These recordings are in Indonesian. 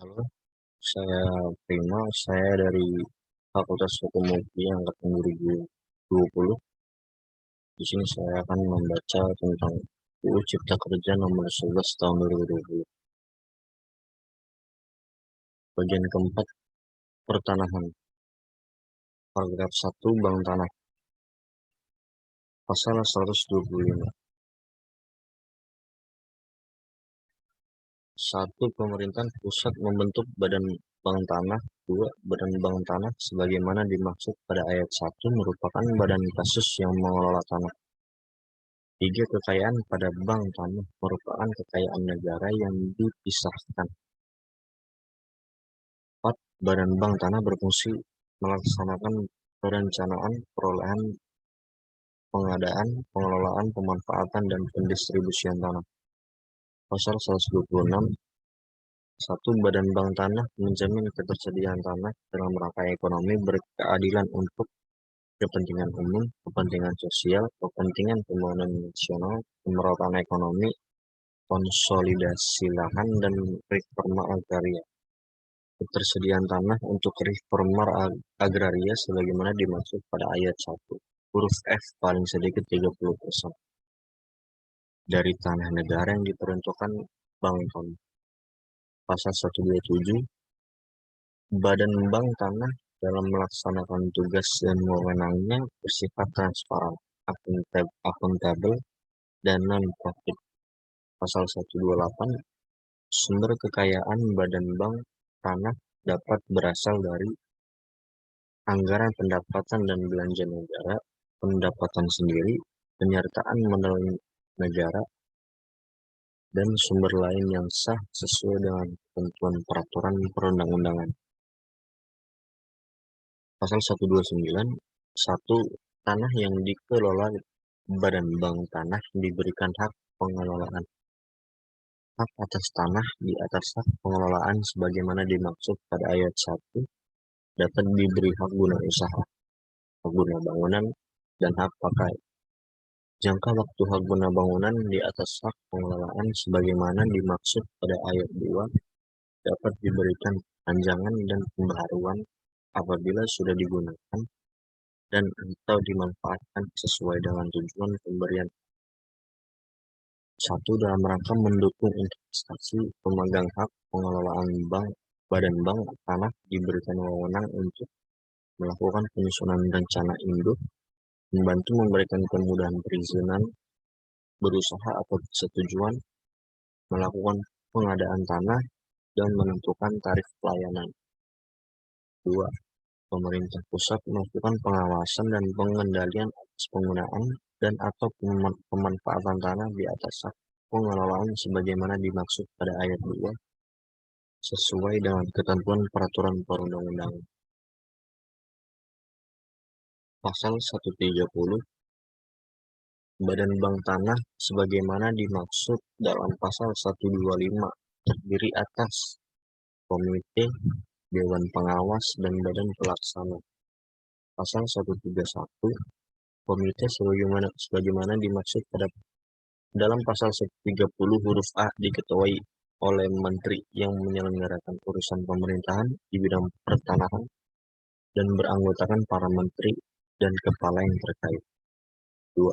Halo, saya Prima, saya dari Fakultas Hukum UI angkatan 2020. Di sini saya akan membaca tentang UU Cipta Kerja nomor 11 tahun 2020. Bagian keempat, pertanahan. Paragraf 1, Bank Tanah. Pasal 125. 1. Pemerintahan pusat membentuk Badan Bank Tanah. 2. Badan Bank Tanah sebagaimana dimaksud pada ayat 1 merupakan badan kasus yang mengelola tanah. 3. Kekayaan pada bank tanah merupakan kekayaan negara yang dipisahkan. 4. Badan bank tanah berfungsi melaksanakan perencanaan, perolehan, pengadaan, pengelolaan, pemanfaatan, dan pendistribusian tanah. Pasal 126. 1. Badan bank tanah menjamin ketersediaan tanah dalam rangka ekonomi berkeadilan untuk kepentingan umum, kepentingan sosial, kepentingan pembangunan nasional, pemerataan ekonomi, konsolidasi lahan, dan reforma agraria. Ketersediaan tanah untuk reforma agraria sebagaimana dimaksud pada ayat 1. Huruf F paling sedikit 30% dari tanah negara yang diperuntukkan bank tanah. Pasal 127. Badan bank tanah dalam melaksanakan tugas dan wewenangnya bersifat transparan, akuntabel, dan non-profit. Pasal 128. Sumber kekayaan badan bank tanah dapat berasal dari anggaran pendapatan dan belanja negara, pendapatan sendiri, penyertaan modal negara, dan sumber lain yang sah sesuai dengan ketentuan peraturan perundang-undangan. Pasal 129. 1. Tanah yang dikelola Badan Bank Tanah diberikan hak pengelolaan. Hak atas tanah di atas hak pengelolaan sebagaimana dimaksud pada ayat 1 dapat diberi hak guna usaha, hak guna bangunan, dan hak pakai. Jangka waktu hak guna bangunan di atas hak pengelolaan sebagaimana dimaksud pada ayat 2 dapat diberikan perpanjangan dan pembaharuan apabila sudah digunakan dan atau dimanfaatkan sesuai dengan tujuan pemberian. 1. Dalam rangka mendukung investasi, pemegang hak pengelolaan badan bank tanah diberikan wewenang untuk melakukan penyusunan rencana induk, membantu memberikan kemudahan perizinan berusaha atau persetujuan, melakukan pengadaan tanah, dan menentukan tarif pelayanan. 2. Pemerintah pusat melakukan pengawasan dan pengendalian atas penggunaan dan atau pemanfaatan tanah di atas hak pengelolaan sebagaimana dimaksud pada ayat 2 sesuai dengan ketentuan peraturan perundang-undangan. Pasal 130. Badan Bank Tanah sebagaimana dimaksud dalam pasal 125 terdiri atas komite, dewan pengawas, dan badan pelaksana. Pasal 131. Komite sebagaimana dimaksud dalam pasal 130 huruf A diketuai oleh menteri yang menyelenggarakan urusan pemerintahan di bidang pertanahan dan beranggotakan para menteri dan kepala yang terkait. 2.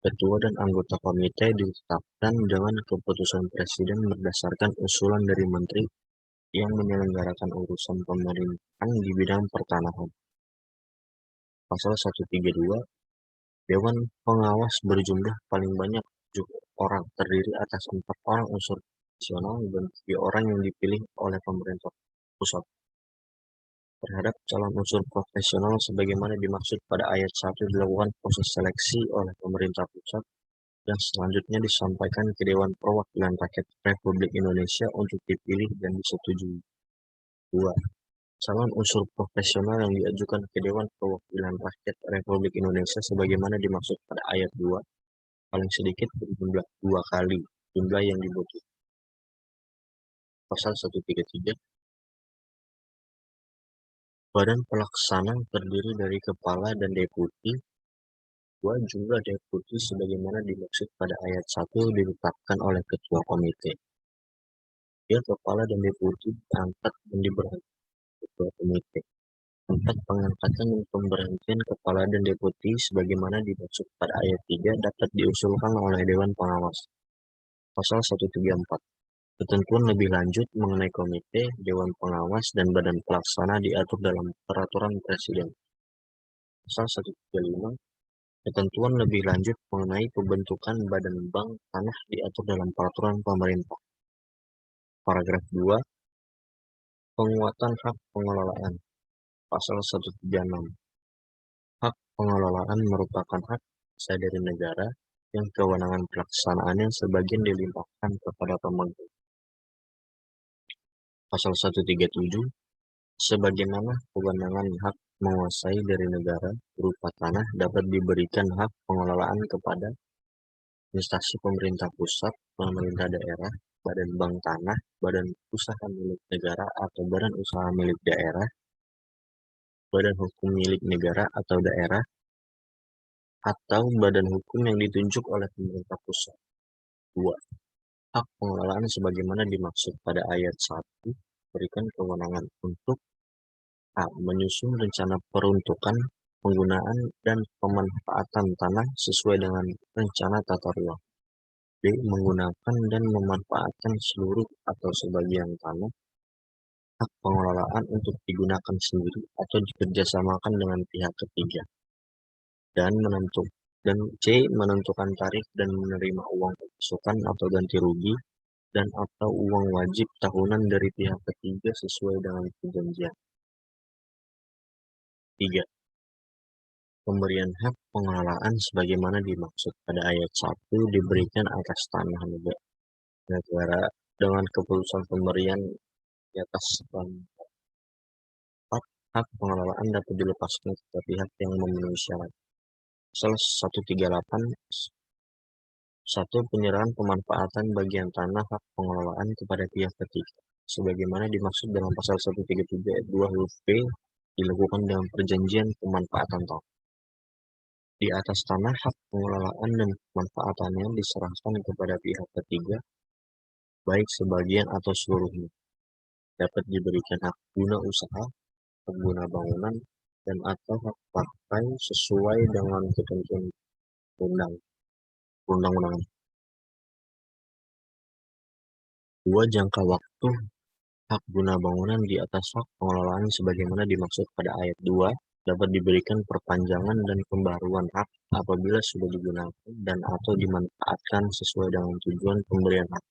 Ketua dan anggota komite ditetapkan dengan keputusan presiden berdasarkan usulan dari menteri yang menyelenggarakan urusan pemerintahan di bidang pertanahan. Pasal 132. Dewan pengawas berjumlah paling banyak 7 orang, terdiri atas 4 orang unsur nasional dan 3 orang yang dipilih oleh pemerintah pusat. Terhadap calon unsur profesional sebagaimana dimaksud pada ayat 1 dilakukan proses seleksi oleh pemerintah pusat yang selanjutnya disampaikan ke Dewan Perwakilan Rakyat Republik Indonesia untuk dipilih dan disetujui. 2. Calon unsur profesional yang diajukan ke Dewan Perwakilan Rakyat Republik Indonesia sebagaimana dimaksud pada ayat 2 paling sedikit berjumlah 2 kali jumlah yang dibutuhkan. Pasal 133. Badan pelaksana terdiri dari kepala dan deputi. 2. Jumlah deputi sebagaimana dimaksud pada ayat 1 ditetapkan oleh ketua komite. Wakil kepala dan deputi diangkat dan diberhentikan ketua komite. 4. Pengangkatan dan pemberhentian kepala dan deputi sebagaimana dimaksud pada ayat 3 dapat diusulkan oleh Dewan Pengawas. Pasal 134. Ketentuan lebih lanjut mengenai komite, Dewan Pengawas, dan Badan Pelaksana diatur dalam Peraturan Presiden. Pasal 135. Ketentuan lebih lanjut mengenai pembentukan Badan Bank Tanah diatur dalam Peraturan Pemerintah. Paragraf 2. Penguatan hak pengelolaan. Pasal 136. Hak pengelolaan merupakan hak asasi dari negara yang kewenangan pelaksanaannya sebagian dilimpahkan kepada pemegang. Pasal 137. Sebagaimana kewenangan hak menguasai dari negara berupa tanah dapat diberikan hak pengelolaan kepada instansi pemerintah pusat, pemerintah daerah, badan bank tanah, badan usaha milik negara atau badan usaha milik daerah, badan hukum milik negara atau daerah, atau badan hukum yang ditunjuk oleh pemerintah pusat. 2. Hak pengelolaan sebagaimana dimaksud pada ayat 1 berikan kewenangan untuk A. Menyusun rencana peruntukan, penggunaan, dan pemanfaatan tanah sesuai dengan rencana tata ruang. B. Menggunakan dan memanfaatkan seluruh atau sebagian tanah hak pengelolaan untuk digunakan sendiri atau dikerjasamakan dengan pihak ketiga. Dan C. Menentukan tarif dan menerima uang pemasukan atau ganti rugi dan atau uang wajib tahunan dari pihak ketiga sesuai dengan perjanjian. 3. Pemberian hak pengelolaan sebagaimana dimaksud pada ayat 1 diberikan atas tanah negara dengan keputusan pemberian di atas 4. Hak pengelolaan dapat dilepaskan kepada pihak yang memenuhi syarat. Pasal 138. 1. Penyerahan pemanfaatan bagian tanah hak pengelolaan kepada pihak ketiga sebagaimana dimaksud dalam pasal 133 ayat 2 huruf B dilakukan dengan perjanjian pemanfaatan tanah. Di atas tanah hak pengelolaan dan pemanfaatannya diserahkan kepada pihak ketiga baik sebagian atau seluruhnya. Dapat diberikan hak guna usaha, hak guna bangunan, dan atau hak pakai sesuai dengan ketentuan undang-undangan. 2. Jangka waktu hak guna bangunan di atas hak pengelolaan sebagaimana dimaksud pada ayat 2 dapat diberikan perpanjangan dan pembaruan hak apabila sudah digunakan dan atau dimanfaatkan sesuai dengan tujuan pemberian hak.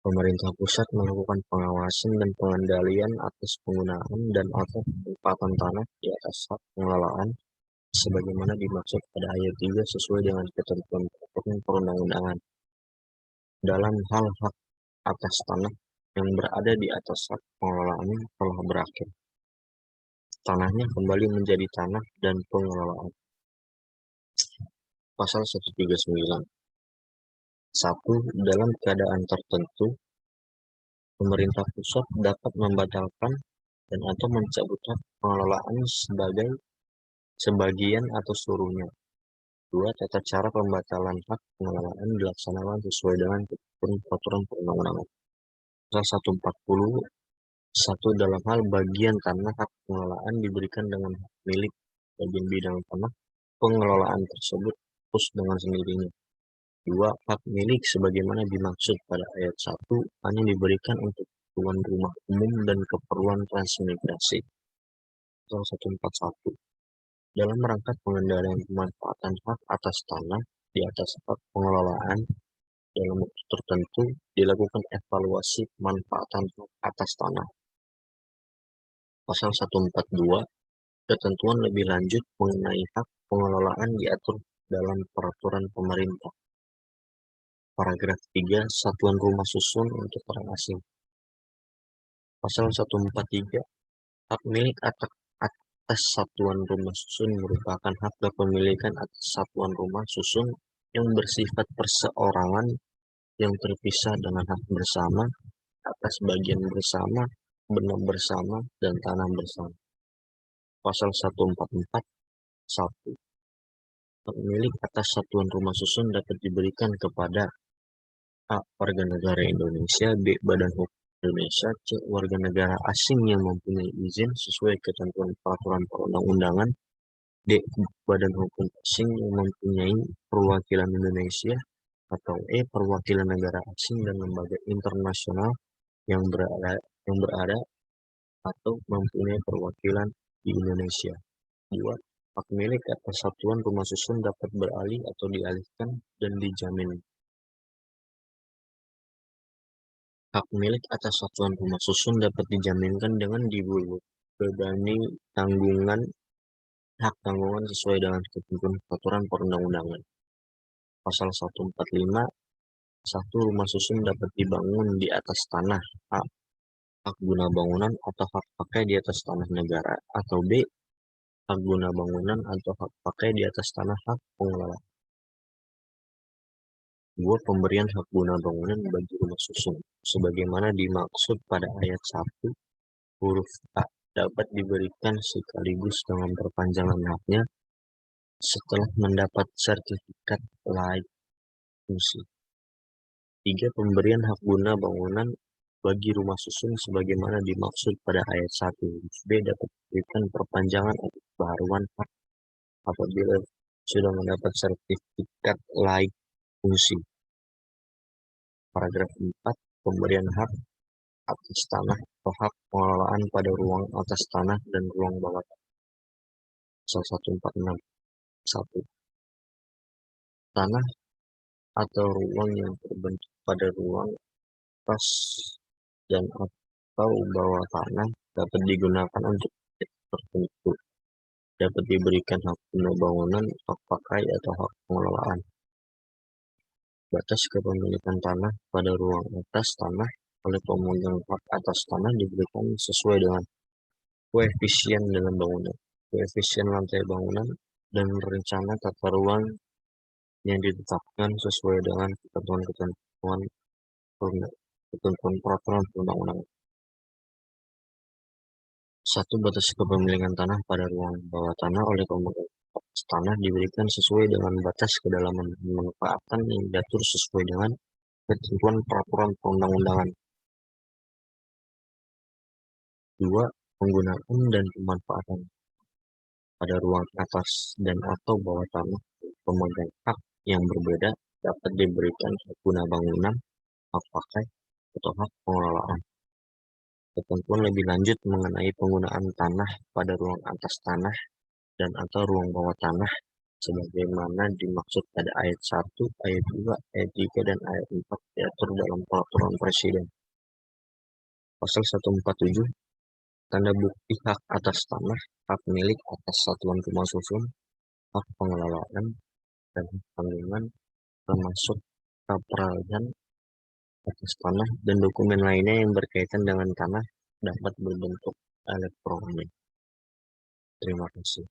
Pemerintah pusat melakukan pengawasan dan pengendalian atas penggunaan dan atau pemanfaatan tanah di atas hak pengelolaan sebagaimana dimaksud pada ayat 3 sesuai dengan ketentuan peraturan perundang-undangan. Dalam hal hak atas tanah yang berada di atas hak pengelolaan telah berakhir, tanahnya kembali menjadi tanah dan pengelolaan. Pasal 139. 1. Dalam keadaan tertentu, pemerintah pusat dapat membatalkan dan atau mencabut hak pengelolaan sebagian atau seluruhnya. 2. Tata cara pembatalan hak pengelolaan dilaksanakan sesuai dengan peraturan perundang-undangan. Pasal 140. 1. Dalam hal bagian tanah hak pengelolaan diberikan dengan hak milik bagian bidang tanah pengelolaan tersebut terus dengan sendirinya. 2. Hak milik sebagaimana dimaksud pada ayat 1 hanya diberikan untuk keperluan rumah umum dan keperluan transmigrasi. Pasal 141. Dalam rangka pengendalian pemanfaatan hak atas tanah di atas hak pengelolaan dalam waktu tertentu dilakukan evaluasi pemanfaatan hak atas tanah. Pasal 142. Ketentuan lebih lanjut mengenai hak pengelolaan diatur dalam peraturan pemerintah. Paragraf 3. Satuan rumah susun untuk orang asing. Pasal 143. Hak milik atas satuan rumah susun merupakan hak kepemilikan atas satuan rumah susun yang bersifat perseorangan yang terpisah dengan hak bersama atas bagian bersama, benda bersama, dan tanah bersama. Pasal 144. 1. Hak milik atas satuan rumah susun dapat diberikan kepada A. Warga negara Indonesia. B. Badan Hukum Indonesia. C. Warga negara asing yang mempunyai izin sesuai ketentuan peraturan perundang-undangan. D. Badan hukum asing yang mempunyai perwakilan Indonesia. Atau E. Perwakilan negara asing dan lembaga internasional yang berada atau mempunyai perwakilan di Indonesia. 2. Hak milik atas satuan rumah susun dapat beralih atau dialihkan dan dijamin. Hak milik atas satuan rumah susun dapat dijaminkan dengan dibebani hak tanggungan sesuai dengan ketentuan peraturan perundang-undangan. Pasal 145, 1. Rumah susun dapat dibangun di atas tanah. A. Hak guna bangunan atau hak pakai di atas tanah negara. Atau B. Hak guna bangunan atau hak pakai di atas tanah hak pengelola. 2. Pemberian hak guna bangunan bagi rumah susun, sebagaimana dimaksud pada ayat 1 huruf A, dapat diberikan sekaligus dengan perpanjangan haknya setelah mendapat sertifikat layak fungsi. 3. Pemberian hak guna bangunan bagi rumah susun sebagaimana dimaksud pada ayat 1 huruf B dapat diberikan perpanjangan atau pembaharuan hak apabila sudah mendapat sertifikat layak fungsi. Paragraf 4. Pemberian hak atas tanah atau hak pengelolaan pada ruang atas tanah dan ruang bawah tanah. Pasal 146. 1. Tanah atau ruang yang terbentuk pada ruang atas dan atau bawah tanah dapat digunakan untuk tertentu. Dapat diberikan hak guna bangunan, hak pakai, atau hak pengelolaan. Batas kepemilikan tanah pada ruang atas tanah oleh pemegang hak atas tanah diberikan sesuai dengan koefisien dalam bangunan, koefisien lantai bangunan, dan rencana tata ruang yang ditetapkan sesuai dengan ketentuan peraturan perundang-undangan. 1. Batas kepemilikan tanah pada ruang bawah tanah oleh pemegang atas tanah diberikan sesuai dengan batas kedalaman pemanfaatan yang diatur sesuai dengan ketentuan peraturan perundang-undangan. 2. Penggunaan dan pemanfaatan pada ruang atas dan atau bawah tanah pemegang hak yang berbeda dapat diberikan hak guna bangunan, hak pakai, atau hak pengelolaan. Ketentuan lebih lanjut mengenai penggunaan tanah pada ruang atas tanah dan atau ruang bawah tanah sebagaimana dimaksud pada ayat 1, ayat 2, ayat 3, dan ayat 4 diatur dalam peraturan presiden. Pasal 147, tanda bukti hak atas tanah, hak milik atas satuan rumah susun, hak pengelolaan, dan hak tanggungan termasuk peralihan atas tanah dan dokumen lainnya yang berkaitan dengan tanah dapat berbentuk elektronik. Terima kasih.